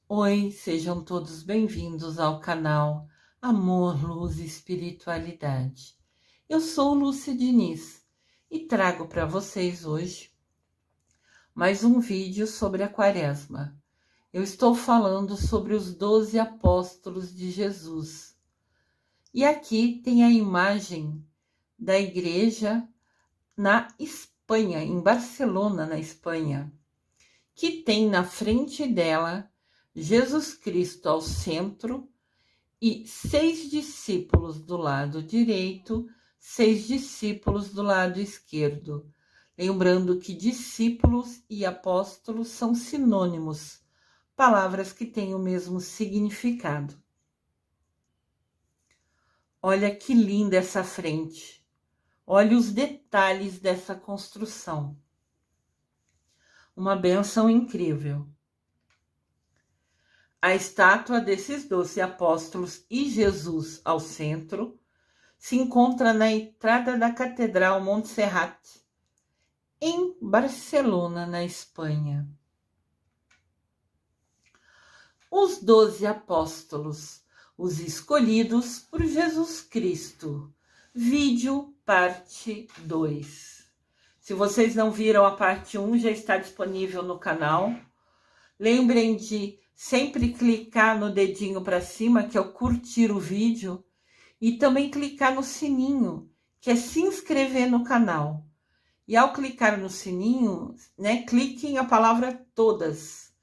Oi, sejam todos bem-vindos ao canal Amor, Luz e Espiritualidade. Eu sou Lúcia Diniz e trago para vocês hoje mais um vídeo sobre a Quaresma. Eu estou falando sobre os 12 apóstolos de Jesus. E aqui tem a imagem da igreja na Espanha, em Barcelona, na Espanha, que tem na frente dela Jesus Cristo ao centro e 6 discípulos do lado direito, 6 discípulos do lado esquerdo. Lembrando que discípulos e apóstolos são sinônimos, palavras que têm o mesmo significado. Olha que linda essa frente. Olha os detalhes dessa construção. Uma bênção incrível. A estátua desses 12 apóstolos e Jesus ao centro se encontra na entrada da Catedral Montserrat, em Barcelona, na Espanha. Os 12 apóstolos, os escolhidos por Jesus Cristo. Vídeo parte 2. Se vocês não viram a parte 1, já está disponível no canal. Lembrem de sempre clicar no dedinho para cima, que é o curtir o vídeo, e também clicar no sininho, que é se inscrever no canal. E ao clicar no sininho, cliquem a palavra todas,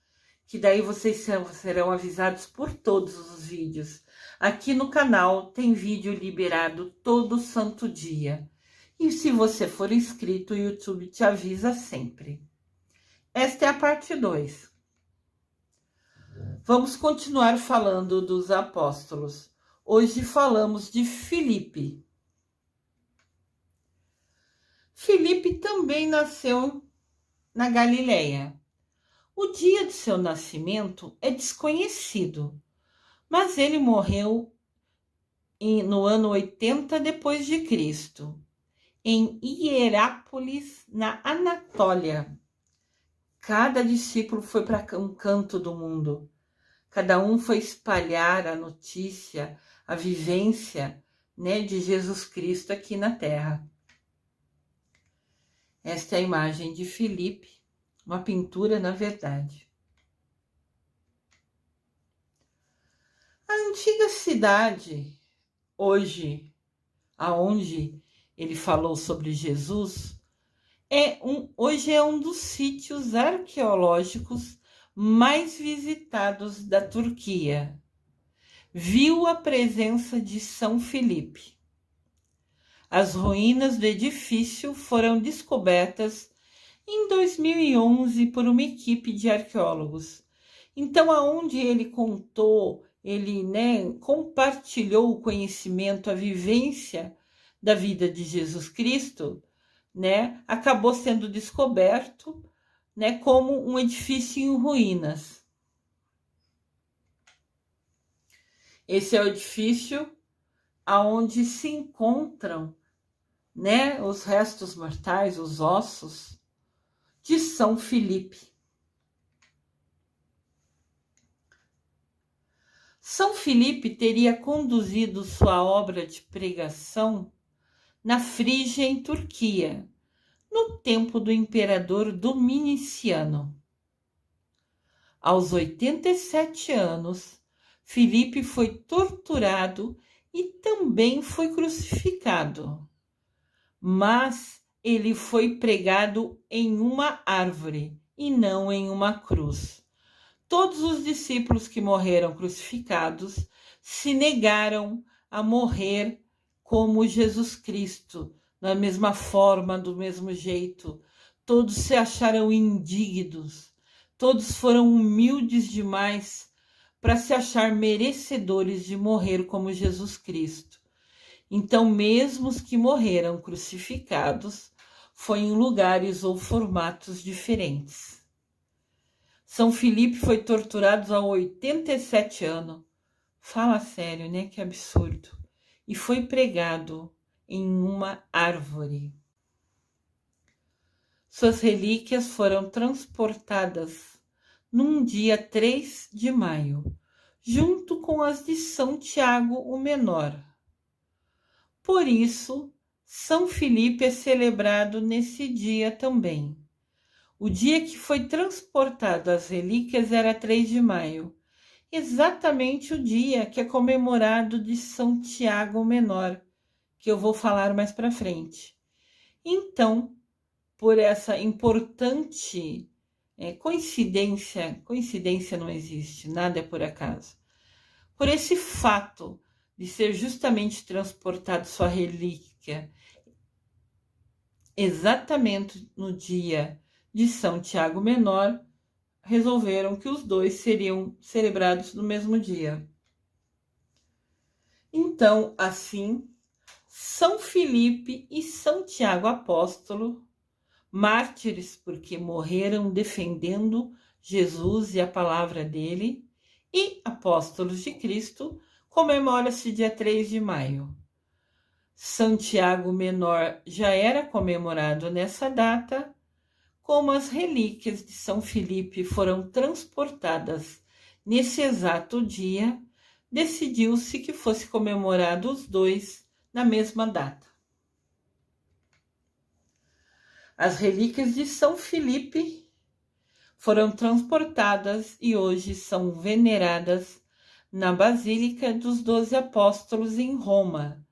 que daí vocês serão avisados por todos os vídeos. Aqui no canal tem vídeo liberado todo santo dia. E se você for inscrito, o YouTube te avisa sempre. Esta é a parte 2. Vamos continuar falando dos apóstolos. Hoje falamos de Filipe. Filipe também nasceu na Galileia. O dia de seu nascimento é desconhecido, mas ele morreu no ano 80 depois de Cristo, em Hierápolis, na Anatólia. Cada discípulo foi para um canto do mundo. Cada um foi espalhar a notícia, a vivência, de Jesus Cristo aqui na Terra. Esta é a imagem de Filipe, uma pintura, na verdade. A antiga cidade, hoje, aonde ele falou sobre Jesus, hoje é um dos sítios arqueológicos mais visitados da Turquia. Viu a presença de São Filipe. As ruínas do edifício foram descobertas em 2011 por uma equipe de arqueólogos. Então, aonde ele contou, ele compartilhou o conhecimento, a vivência da vida de Jesus Cristo, acabou sendo descoberto, como um edifício em ruínas. Esse é o edifício aonde se encontram, os restos mortais, os ossos de São Filipe. São Filipe teria conduzido sua obra de pregação na Frígia, em Turquia, no tempo do imperador Dominiciano. Aos 87 anos, Filipe foi torturado e também foi crucificado. Mas ele foi pregado em uma árvore e não em uma cruz. Todos os discípulos que morreram crucificados se negaram a morrer como Jesus Cristo, da mesma forma, do mesmo jeito. Todos se acharam indignos, todos foram humildes demais para se achar merecedores de morrer como Jesus Cristo. Então, mesmo os que morreram crucificados, foi em lugares ou formatos diferentes. São Filipe foi torturado aos 87 anos. Fala sério, Que absurdo. E foi pregado em uma árvore. Suas relíquias foram transportadas num dia 3 de maio, junto com as de São Tiago o Menor. Por isso, São Filipe é celebrado nesse dia também. O dia que foi transportado as relíquias era 3 de maio, exatamente o dia que é comemorado de São Tiago o Menor, que eu vou falar mais para frente. Então, por essa importante coincidência não existe, nada é por acaso. Por esse fato de ser justamente transportado sua relíquia exatamente no dia de São Tiago Menor, resolveram que os dois seriam celebrados no mesmo dia. Então, assim, São Filipe e São Tiago Apóstolo, mártires porque morreram defendendo Jesus e a palavra dele, e apóstolos de Cristo, comemora-se dia 3 de maio. São Tiago Menor já era comemorado nessa data. Como as relíquias de São Filipe foram transportadas nesse exato dia, decidiu-se que fosse comemorado os dois na mesma data. As relíquias de São Filipe foram transportadas e hoje são veneradas na Basílica dos 12 Apóstolos em Roma,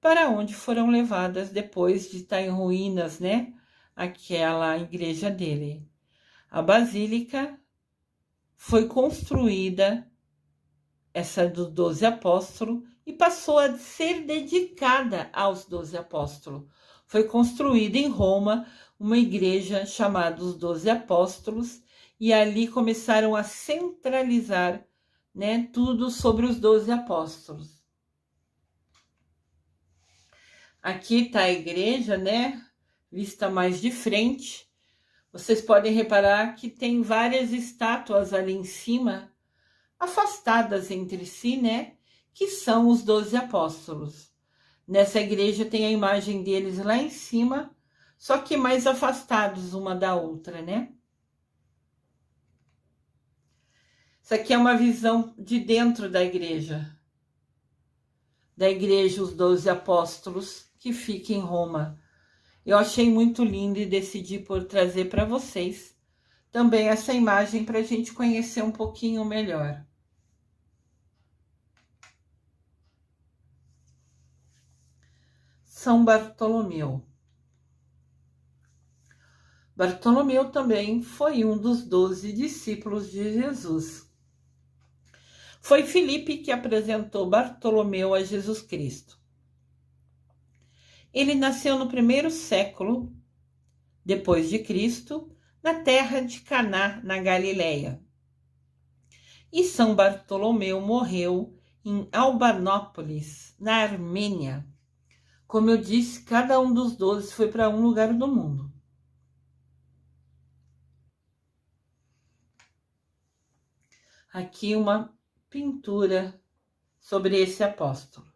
para onde foram levadas depois de estar em ruínas, aquela igreja dele. A Basílica foi construída, essa dos 12 Apóstolos, e passou a ser dedicada aos 12 Apóstolos. Foi construída em Roma uma igreja chamada os 12 Apóstolos, e ali começaram a centralizar, tudo sobre os 12 Apóstolos. Aqui está a igreja, vista mais de frente. Vocês podem reparar que tem várias estátuas ali em cima, afastadas entre si, que são os 12 apóstolos. Nessa igreja tem a imagem deles lá em cima, só que mais afastados uma da outra, Isso aqui é uma visão de dentro da igreja. Da igreja, os 12 apóstolos, que fica em Roma. Eu achei muito lindo e decidi por trazer para vocês também essa imagem para a gente conhecer um pouquinho melhor. São Bartolomeu. Bartolomeu também foi um dos 12 discípulos de Jesus. Foi Filipe que apresentou Bartolomeu a Jesus Cristo. Ele nasceu no primeiro século depois de Cristo, na terra de Caná, na Galileia. E São Bartolomeu morreu em Albanópolis, na Armênia. Como eu disse, cada um dos 12 foi para um lugar do mundo. Aqui uma pintura sobre esse apóstolo.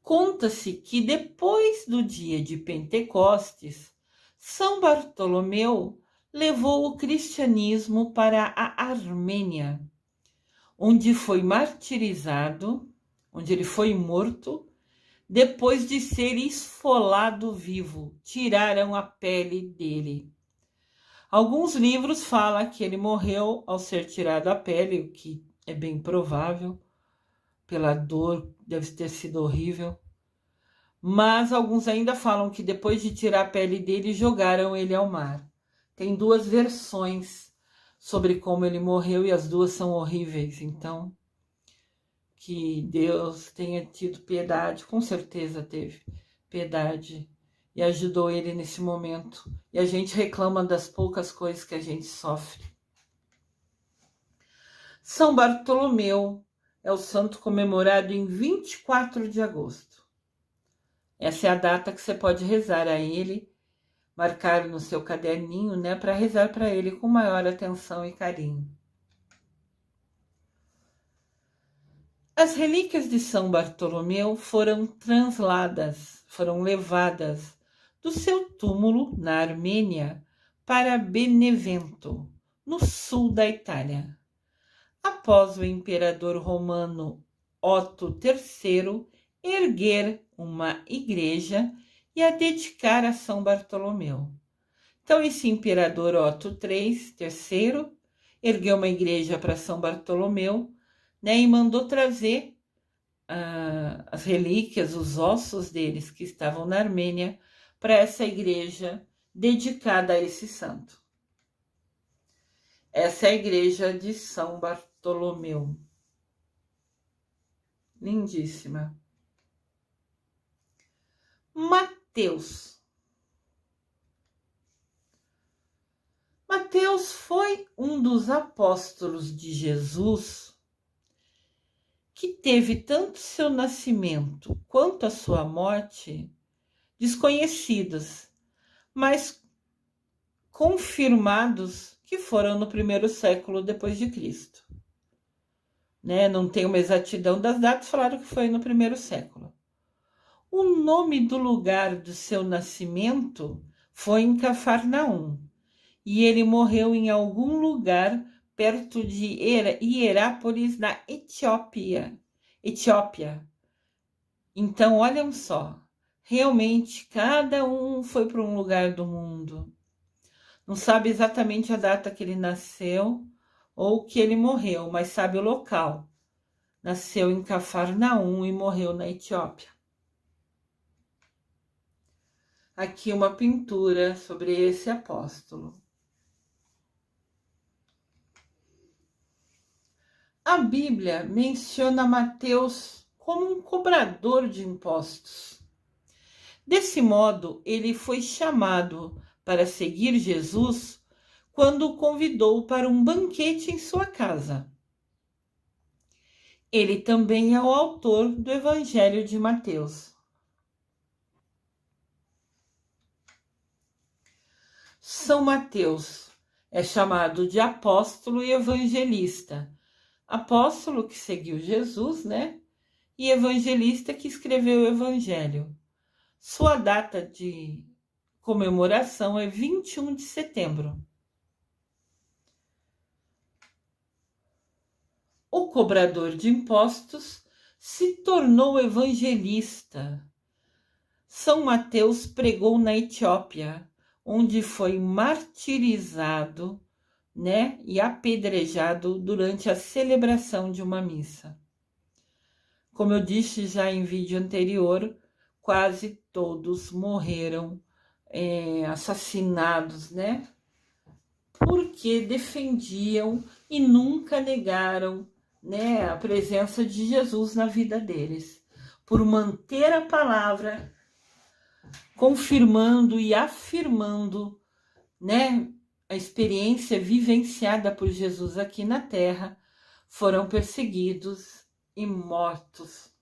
Conta-se que depois do dia de Pentecostes, São Bartolomeu levou o cristianismo para a Armênia, onde foi martirizado, onde ele foi morto, depois de ser esfolado vivo, tiraram a pele dele. Alguns livros falam que ele morreu ao ser tirado a pele, o que é bem provável, pela dor, deve ter sido horrível. Mas alguns ainda falam que depois de tirar a pele dele, jogaram ele ao mar. Tem duas versões sobre como ele morreu e as duas são horríveis. Então, que Deus tenha tido piedade, com certeza teve piedade e ajudou ele nesse momento. E a gente reclama das poucas coisas que a gente sofre. São Bartolomeu é o santo comemorado em 24 de agosto. Essa é a data que você pode rezar a ele, marcar no seu caderninho, para rezar para ele com maior atenção e carinho. As relíquias de São Bartolomeu foram levadas do seu túmulo na Armênia para Benevento, no sul da Itália, após o imperador romano Otto III erguer uma igreja e a dedicar a São Bartolomeu. Então, esse imperador Otto III ergueu uma igreja para São Bartolomeu, né, e mandou trazer as relíquias, os ossos deles que estavam na Armênia, para essa igreja dedicada a esse santo. Essa é a igreja de São Bartolomeu. Lindíssima. Mateus. Mateus foi um dos apóstolos de Jesus que teve tanto seu nascimento quanto a sua morte desconhecidos, mas confirmados que foram no primeiro século depois de Cristo. Né? Não tem uma exatidão das datas, falaram que foi no primeiro século. O nome do lugar do seu nascimento foi em Cafarnaum, e ele morreu em algum lugar perto de Hierápolis, na Etiópia. Então, olhem só, realmente cada um foi para um lugar do mundo. Não sabe exatamente a data que ele nasceu ou que ele morreu, mas sabe o local. Nasceu em Cafarnaum e morreu na Etiópia. Aqui uma pintura sobre esse apóstolo. A Bíblia menciona Mateus como um cobrador de impostos. Desse modo, ele foi chamado para seguir Jesus quando o convidou para um banquete em sua casa. Ele também é o autor do Evangelho de Mateus. São Mateus é chamado de apóstolo e evangelista. Apóstolo que seguiu Jesus, né? E evangelista que escreveu o Evangelho. Sua data de comemoração é 21 de setembro. O cobrador de impostos se tornou evangelista. São Mateus pregou na Etiópia, onde foi martirizado, né, e apedrejado durante a celebração de uma missa. Como eu disse já em vídeo anterior, quase todos morreram assassinados, né? Porque defendiam e nunca negaram, né, a presença de Jesus na vida deles, por manter a palavra, confirmando e afirmando, né, a experiência vivenciada por Jesus aqui na Terra, foram perseguidos e mortos.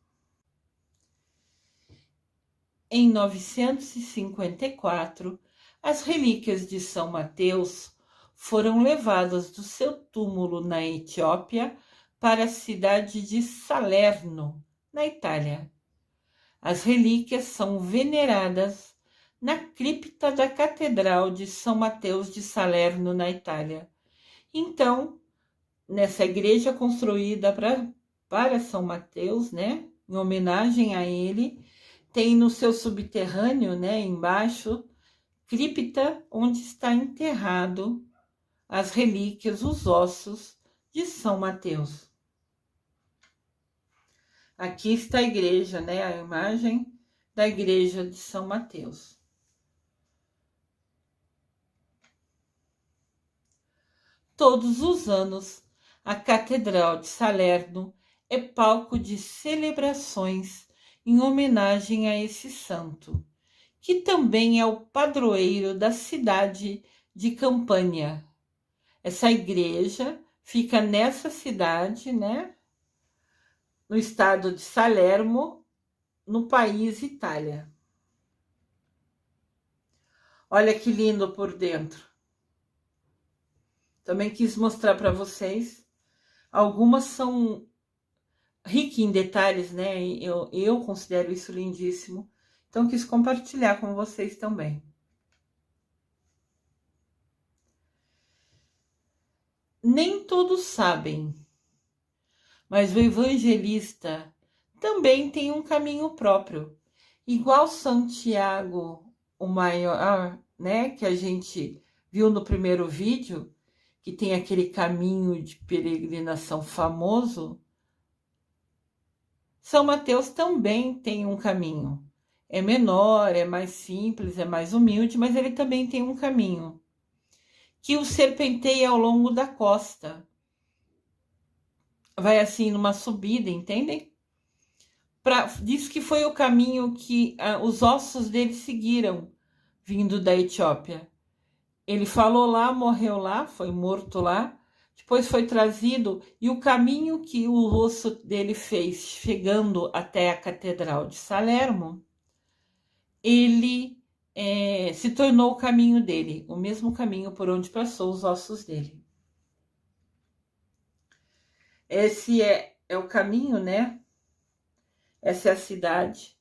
Em 954, as relíquias de São Mateus foram levadas do seu túmulo na Etiópia para a cidade de Salerno, na Itália. As relíquias são veneradas na cripta da Catedral de São Mateus de Salerno, na Itália. Então, nessa igreja construída para São Mateus, né, em homenagem a ele, tem no seu subterrâneo, né, embaixo, cripta onde está enterrado as relíquias, os ossos de São Mateus. Aqui está a igreja, né, a imagem da igreja de São Mateus. Todos os anos, a Catedral de Salerno é palco de celebrações em homenagem a esse santo, que também é o padroeiro da cidade de Campânia. Essa igreja fica nessa cidade, né, no estado de Salerno, no país Itália. Olha que lindo por dentro. Também quis mostrar para vocês. Algumas são ricas em detalhes, né? Eu considero isso lindíssimo. Então, quis compartilhar com vocês também. nem todos sabem, mas o evangelista também tem um caminho próprio. Igual Santiago, o maior, né, que a gente viu no primeiro vídeo, que tem aquele caminho de peregrinação famoso, São Mateus também tem um caminho. É menor, é mais simples, é mais humilde, mas ele também tem um caminho que o serpenteia ao longo da costa. Vai assim numa subida, entendem? Diz que foi o caminho que os ossos dele seguiram, vindo da Etiópia. Ele falou lá, morreu lá, foi morto lá, depois foi trazido, e o caminho que o osso dele fez, chegando até a Catedral de Salermo, ele se tornou o caminho dele, o mesmo caminho por onde passou os ossos dele. Esse é o caminho, né? Essa é a cidade.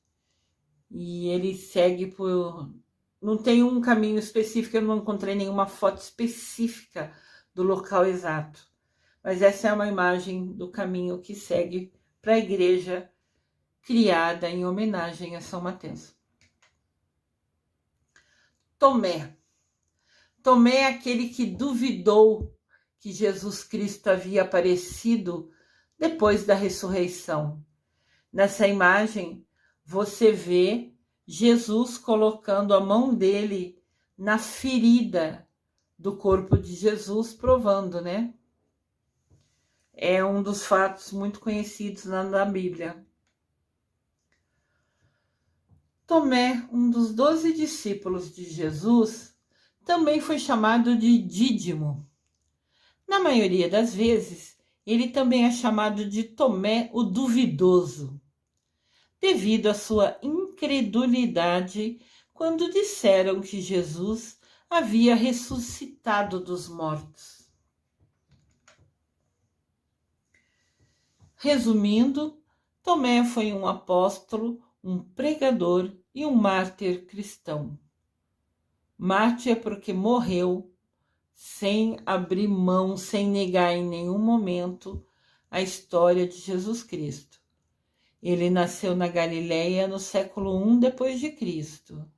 E ele segue por... Não tem um caminho específico, eu não encontrei nenhuma foto específica do local exato. Mas essa é uma imagem do caminho que segue para a igreja criada em homenagem a São Mateus. Tomé. Tomé é aquele que duvidou que Jesus Cristo havia aparecido depois da ressurreição. Nessa imagem, você vê Jesus colocando a mão dele na ferida do corpo de Jesus, provando, né? É um dos fatos muito conhecidos na Bíblia. Tomé, um dos 12 discípulos de Jesus, também foi chamado de Dídimo. Na maioria das vezes, ele também é chamado de Tomé o Duvidoso, devido à sua incredulidade quando disseram que Jesus havia ressuscitado dos mortos. Resumindo, Tomé foi um apóstolo, um pregador e um mártir cristão. Mártir porque morreu sem abrir mão, sem negar em nenhum momento a história de Jesus Cristo. Ele nasceu na Galileia no século I depois de Cristo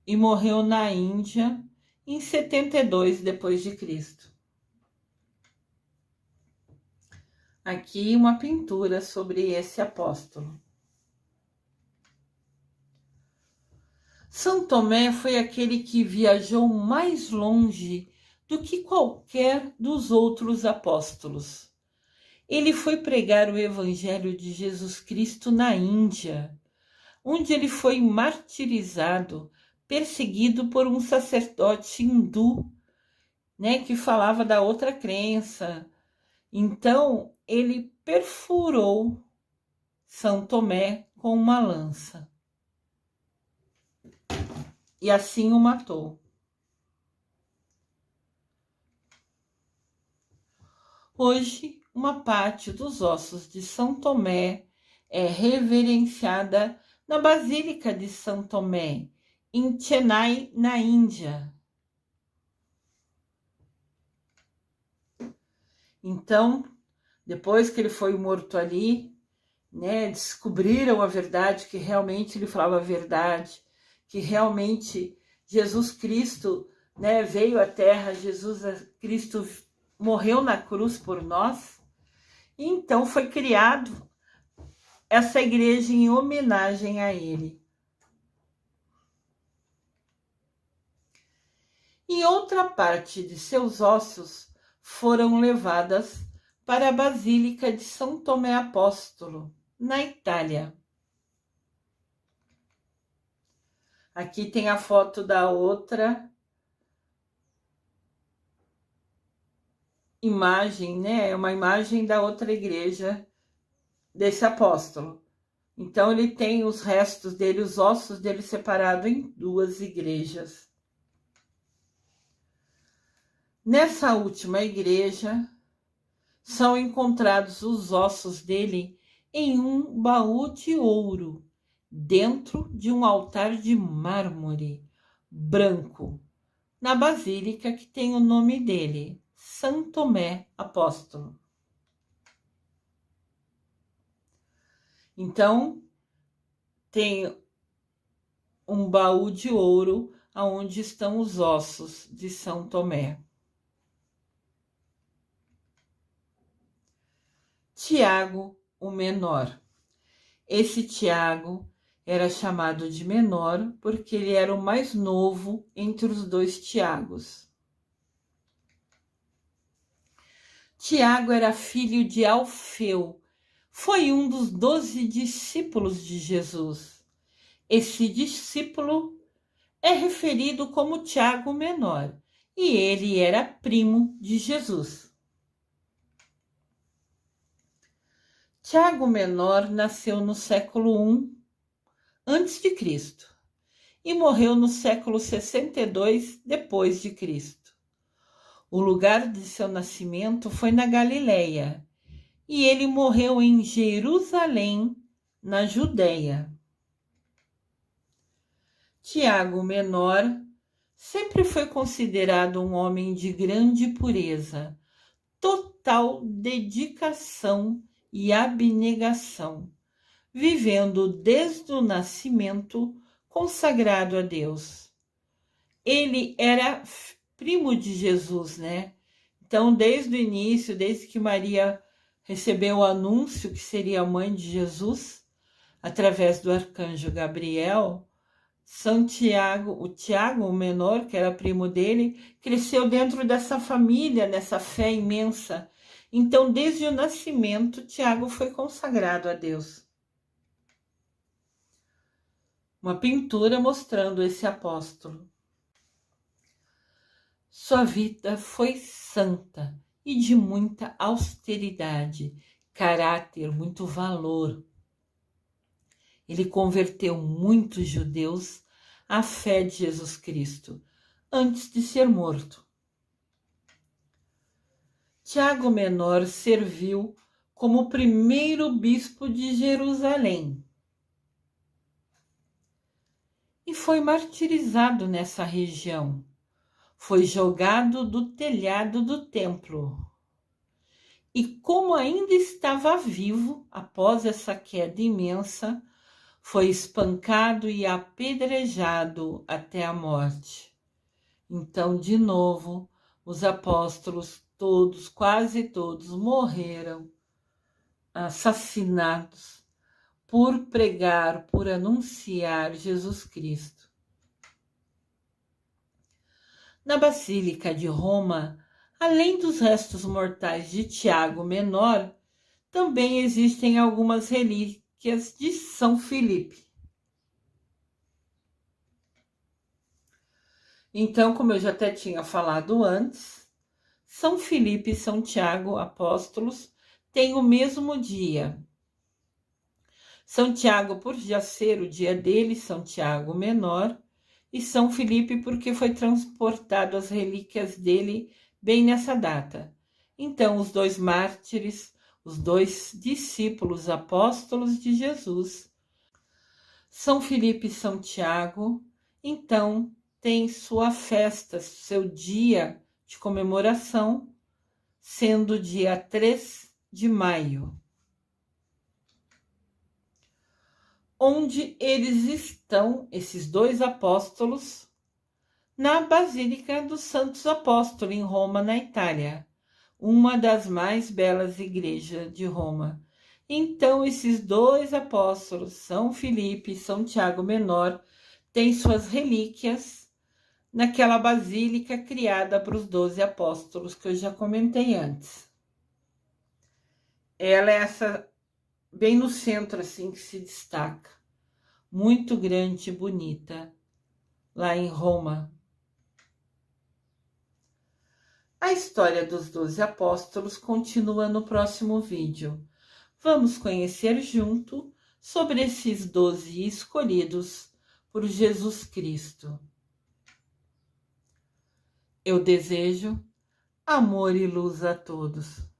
e morreu na Índia em 72 depois de Cristo. Aqui uma pintura sobre esse apóstolo. São Tomé foi aquele que viajou mais longe do que qualquer dos outros apóstolos. Ele foi pregar o Evangelho de Jesus Cristo na Índia, onde ele foi martirizado, perseguido por um sacerdote hindu, né, que falava da outra crença. Então, ele perfurou São Tomé com uma lança e assim o matou. Hoje, uma parte dos ossos de São Tomé é reverenciada na Basílica de São Tomé, em Chennai, na Índia. Então, depois que ele foi morto ali, né, descobriram a verdade, que realmente ele falava a verdade, que realmente Jesus Cristo, né, veio à Terra, Jesus Cristo morreu na cruz por nós. E então foi criado essa igreja em homenagem a ele. E outra parte de seus ossos foram levadas para a Basílica de São Tomé Apóstolo, na Itália. Aqui tem a foto da outra imagem, né? É uma imagem da outra igreja desse apóstolo. Então ele tem os restos dele, os ossos dele separados em duas igrejas. Nessa última igreja são encontrados os ossos dele em um baú de ouro, dentro de um altar de mármore branco, na basílica que tem o nome dele, São Tomé Apóstolo. Então, tem um baú de ouro onde estão os ossos de São Tomé. Tiago, o menor. Esse Tiago era chamado de menor porque ele era o mais novo entre os dois Tiagos. Tiago era filho de Alfeu, foi um dos 12 discípulos de Jesus. Esse discípulo é referido como Tiago menor e ele era primo de Jesus. Tiago menor nasceu no século I a.C. e morreu no século 62 depois de Cristo. O lugar de seu nascimento foi na Galileia e ele morreu em Jerusalém, na Judéia. Tiago menor sempre foi considerado um homem de grande pureza, total dedicação e abnegação, vivendo desde o nascimento consagrado a Deus. Ele era primo de Jesus, né? Então, desde o início, desde que Maria recebeu o anúncio que seria a mãe de Jesus, através do arcanjo Gabriel, São Tiago, o Tiago, o menor, que era primo dele, cresceu dentro dessa família, nessa fé imensa. Então, desde o nascimento, Tiago foi consagrado a Deus. Uma pintura mostrando esse apóstolo. Sua vida foi santa e de muita austeridade, caráter, muito valor. Ele converteu muitos judeus à fé de Jesus Cristo, antes de ser morto. Tiago Menor serviu como primeiro bispo de Jerusalém e foi martirizado nessa região. Foi jogado do telhado do templo. E como ainda estava vivo após essa queda imensa, foi espancado e apedrejado até a morte. Então, de novo, os apóstolos todos, quase todos, morreram assassinados por pregar, por anunciar Jesus Cristo. Na Basílica de Roma, além dos restos mortais de Tiago Menor, também existem algumas relíquias de São Filipe. Então, como eu já até tinha falado antes, São Filipe e São Tiago, apóstolos, têm o mesmo dia. São Tiago, por já ser o dia dele, São Tiago Menor, e São Filipe, porque foi transportado as relíquias dele bem nessa data. Então, os dois mártires, os dois discípulos apóstolos de Jesus, São Filipe e São Tiago, então, tem sua festa, seu dia de comemoração, sendo dia 3 de maio. Onde eles estão, esses dois apóstolos, na Basílica dos Santos Apóstolos, em Roma, na Itália, uma das mais belas igrejas de Roma. Então, esses dois apóstolos, São Filipe e São Tiago Menor, têm suas relíquias naquela basílica criada para os 12 apóstolos, que eu já comentei antes. Ela é essa bem no centro, assim, que se destaca. Muito grande e bonita, lá em Roma. A história dos 12 apóstolos continua no próximo vídeo. Vamos conhecer junto sobre esses 12 escolhidos por Jesus Cristo. Eu desejo amor e luz a todos.